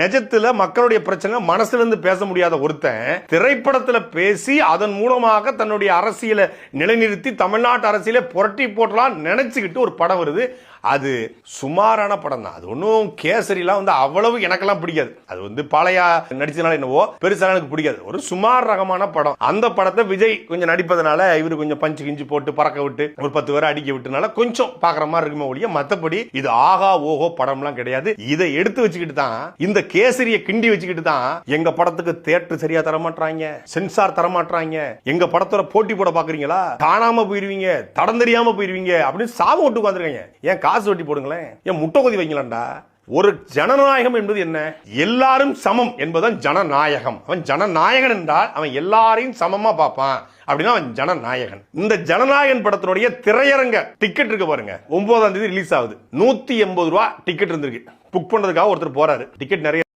நிஜத்துல மக்களுடைய பிரச்சனை மனசுல இருந்து பேச முடியாத ஒருத்தன் திரைப்படத்துல பேசி அதன் மூலமாக தன்னுடைய அரசியலை நிலைநிறுத்தி தமிழ்நாட்டு அரசியலை புரட்டி போட்டலாம் நினைச்சுக்கிட்டு ஒரு படம் வருது. அது சுமாரான படம் தான். அது ஒன்றும் கேசரிலாம் அவ்வளவு எனக்கெல்லாம் பிடிக்காது. அது பாலையா நடிச்சதுனால என்னவோ பெருசாக எனக்கு பிடிக்காது. ஒரு சுமார் ரகமான படம். அந்த படத்தை விஜய் கொஞ்சம் நடிப்பதனால இவரு கொஞ்சம் பஞ்சு கிஞ்சு போட்டு பறக்க விட்டு ஒரு 10 பேரை அடிக்க விட்டுனால கொஞ்சம் பாக்குற மாதிரி இருக்குமே ஒழிய மற்றபடி இது ஆகா ஓஹோ படம்லாம் கிடையாது. இதை எடுத்து வச்சுக்கிட்டு தான் இந்த கேசரியை கிண்டி வச்சுக்கிட்டு தான் எங்க படத்துக்கு தியேட்டர் சரியா தரமாட்டாங்க, சென்சார் தரமாட்டாங்க, எங்க படத்தோட போட்டி போட பாக்குறீங்களா, காணாம போயிருவீங்க, தடம் தெரியாம போயிருவீங்க அப்படின்னு சாபம் விட்டு உட்காந்துருக்காங்க. ஏன் காசு வெட்டி போடுங்களேன், ஏன் முட்டை கொதி வைங்களாண்டா. ஒரு ஜனநாயகம் என்பது என்ன? எல்லாரும் சமம் என்பதுதான் ஜனநாயகம். அவன் ஜனநாயகன் என்றால் அவன் எல்லாரையும் சமமா பார்ப்பான் அப்படின்னா அவன் ஜனநாயகன். இந்த ஜனநாயகன் படத்தினுடைய திரையரங்க டிக்கெட் இருக்கு பாருங்க, 9ஆம் தேதி ரிலீஸ் ஆகுது. 180 ரூபாய் டிக்கெட் இருந்திருக்கு. புக் பண்றதுக்காக ஒருத்தர் போறாரு. டிக்கெட் நிறைய